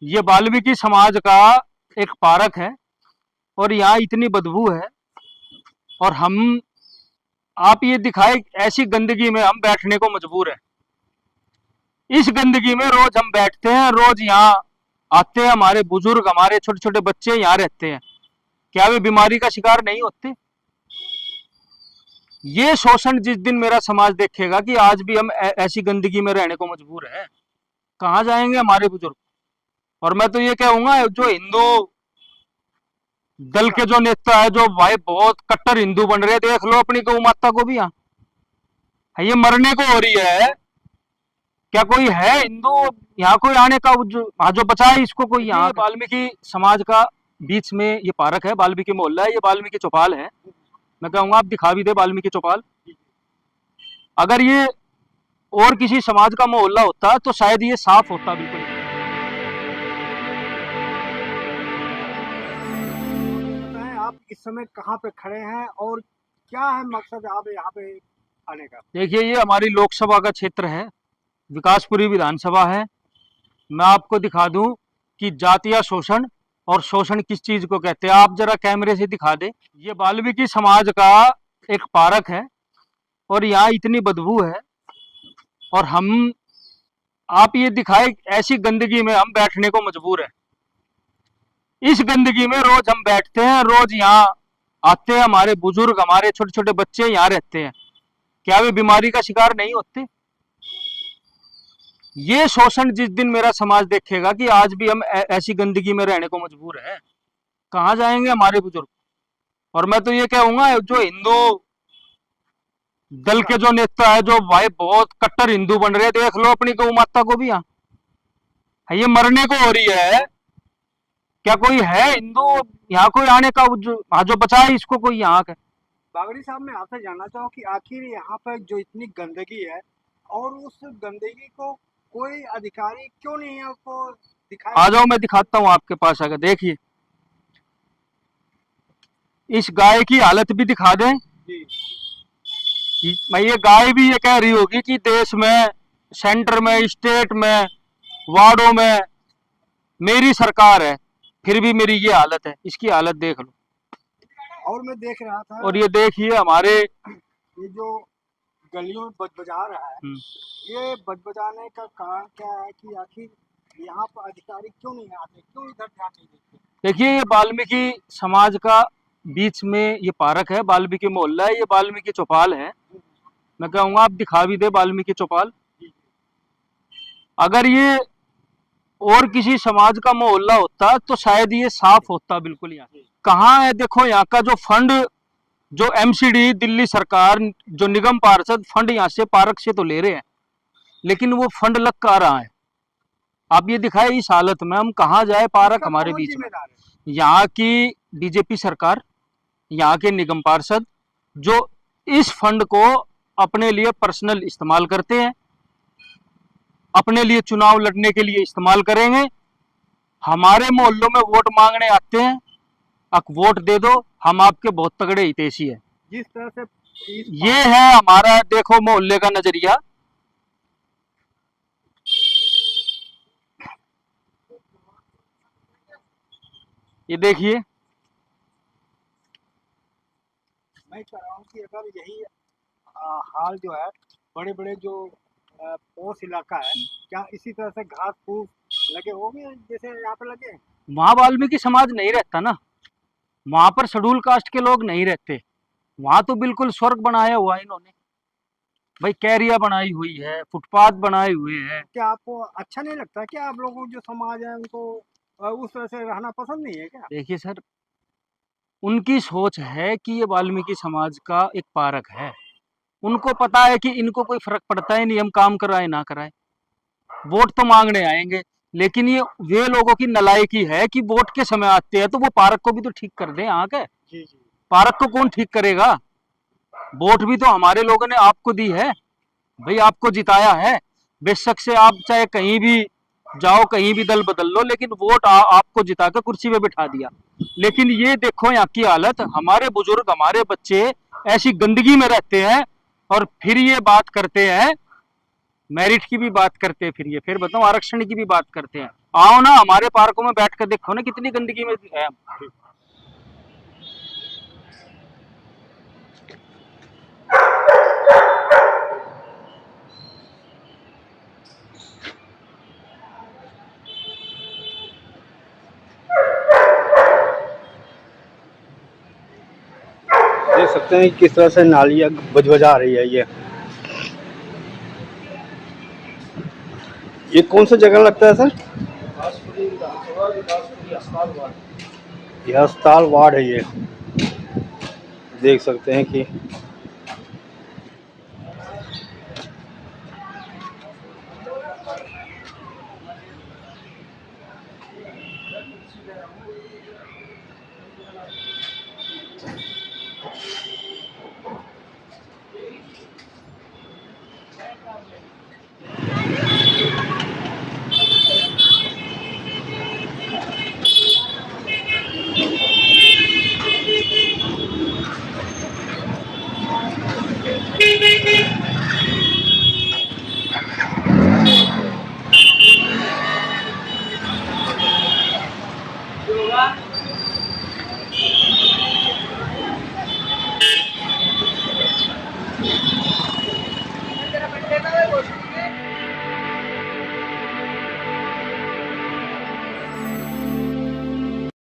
ये वाल्मीकि समाज का एक पार्क है और यहाँ इतनी बदबू है। और हम आप ये दिखाए ऐसी गंदगी में हम बैठने को मजबूर है। इस गंदगी में रोज हम बैठते हैं, रोज यहाँ आते हैं, हमारे बुजुर्ग हमारे छोटे छोटे बच्चे यहाँ रहते हैं। क्या वे बीमारी का शिकार नहीं होते? ये शोषण जिस दिन मेरा समाज देखेगा कि आज भी हम ऐसी गंदगी में रहने को मजबूर है, कहाँ जाएंगे हमारे बुजुर्ग? और मैं तो ये कहूंगा, जो हिंदू दल के जो नेता है, जो भाई बहुत कट्टर हिंदू बन रहे, देख लो अपनी गौ माता को भी यहाँ ये मरने को हो रही है। क्या कोई है हिंदू यहाँ कोई आने का जो बचा है इसको कोई यहाँ? वाल्मीकि समाज का बीच में ये पार्क है, वाल्मीकि मोहल्ला है, ये वाल्मीकि चौपाल है। मैं कहूंगा आप दिखा भी दे वाल्मीकि चौपाल। अगर ये और किसी समाज का मोहल्ला होता तो शायद ये साफ होता बिल्कुल। आप इस समय कहाँ पे खड़े हैं और क्या है मकसद आप यहाँ पे आने का? देखिए, ये हमारी लोकसभा का क्षेत्र है, विकासपुरी विधानसभा है। मैं आपको दिखा दूं कि जातीय शोषण और शोषण किस चीज को कहते हैं। आप जरा कैमरे से दिखा दे। ये वाल्मीकि समाज का एक पार्क है और यहाँ इतनी बदबू है। और हम आप ये दिखाए ऐसी गंदगी में हम बैठने को मजबूर है। इस गंदगी में रोज हम बैठते हैं, रोज यहाँ आते हैं, हमारे बुजुर्ग हमारे छोटे छोटे बच्चे यहाँ रहते हैं। क्या वे बीमारी का शिकार नहीं होते? ये शोषण जिस दिन मेरा समाज देखेगा कि आज भी हम ऐसी गंदगी में रहने को मजबूर है, कहाँ जाएंगे हमारे बुजुर्ग? और मैं तो ये कहूंगा, जो हिंदू दल के जो नेता है, जो भाई बहुत कट्टर हिंदू बन रहे, देख लो अपनी गौ माता को भी यहाँ ये मरने को हो रही है। क्या कोई है हिंदू यहाँ कोई आने का जो बचा है इसको कोई यहाँ का? बागड़ी साहब, मैं आपसे जानना चाहूँ कि आखिर यहाँ पर जो इतनी गंदगी है और उस गंदगी को कोई अधिकारी क्यों नहीं है उसको दिखाया? आ जाओ, मैं दिखाता हूँ आपके पास। अगर देखिए, इस गाय की हालत भी दिखा दें। मैं ये गाय भी ये कह रही होगी कि देश में, सेंटर में, स्टेट में, वार्डों में मेरी सरकार है, फिर भी मेरी ये हालत है। इसकी हालत देख लो। और मैं देख रहा था, और ये देखिए हमारे ये जो गलियों में बजबजा रहा है, ये बजबजाने का कारण क्या है कि आखिर यहाँ पर अधिकारी क्यों नहीं आते, क्यों इधर ध्यान नहीं देते? देखिए, ये वाल्मीकि समाज का बीच में ये पार्क है, वाल्मीकि मोहल्ला है, ये वाल्मीकि चौपाल है। मैं कहूंगा आप दिखा भी दे वाल्मीकि चौपाल। अगर ये और किसी समाज का मोहल्ला होता तो शायद ये साफ होता बिल्कुल। यहाँ कहाँ है? देखो, यहाँ का जो फंड, जो एमसीडी दिल्ली सरकार, जो निगम पार्षद फंड यहाँ से पार्क से तो ले रहे हैं, लेकिन वो फंड लग कहाँ रहा है? आप ये दिखाए इस हालत में हम कहाँ जाए? पार्क हमारे बीच में। यहाँ की बीजेपी सरकार, यहाँ के निगम पार्षद जो इस फंड को अपने लिए पर्सनल इस्तेमाल करते हैं, अपने लिए चुनाव लड़ने के लिए इस्तेमाल करेंगे। हमारे मोहल्लों में वोट मांगने आते हैं, वोट दे दो, हम आपके बहुत तगड़े हितैषी है। जिस तरह से ये है हमारा, देखो, मोहल्ले का नजरिया। ये देखिए, मैं कह रहा हूँ कि अगर यही हाल जो है बड़े बड़े जो पोस्ट इलाका है, क्या इसी तरह से घास फूस लगे होंगे जैसे यहाँ पे लगे? वहां वाल्मीकि समाज नहीं रहता ना, वहां पर शेड्यूल कास्ट के लोग नहीं रहते। वहां तो बिल्कुल स्वर्ग बनाया हुआ है इन्होंने भाई, कैरिया बनाई हुई है, फुटपाथ बनाए हुए हैं। क्या आपको अच्छा नहीं लगता? क्या आप लोगों जो समाज है उनको उस तरह से रहना पसंद नहीं है क्या? देखिए सर, उनकी सोच है कि ये वाल्मीकि समाज का एक पार्क है। उनको पता है कि इनको कोई फर्क पड़ता है नहीं, हम काम कराए ना कराए, वोट तो मांगने आएंगे। लेकिन ये वे लोगों की नलायकी है कि वोट के समय आते हैं तो वो पार्क को भी तो ठीक कर दें। यहाँ के पार्क को कौन ठीक करेगा? वोट भी तो हमारे लोगों ने आपको दी है भाई, आपको जिताया है। बेशक से आप चाहे कहीं भी जाओ, कहीं भी दल बदल लो, लेकिन वोट आपको जिता कर कुर्सी पे बिठा दिया। लेकिन ये देखो यहाँ की हालत, हमारे बुजुर्ग हमारे बच्चे ऐसी गंदगी में रहते हैं और फिर ये बात करते हैं, मेरिट की भी बात करते हैं, फिर बताओ आरक्षण की भी बात करते हैं। आओ ना हमारे पार्कों में बैठ कर देखो ना कितनी गंदगी में है। देख सकते हैं किस तरह से नालियाँ बजबजा रही है। ये कौन सा जगह लगता है सर? ये अस्पताल वार्ड है। ये देख सकते हैं कि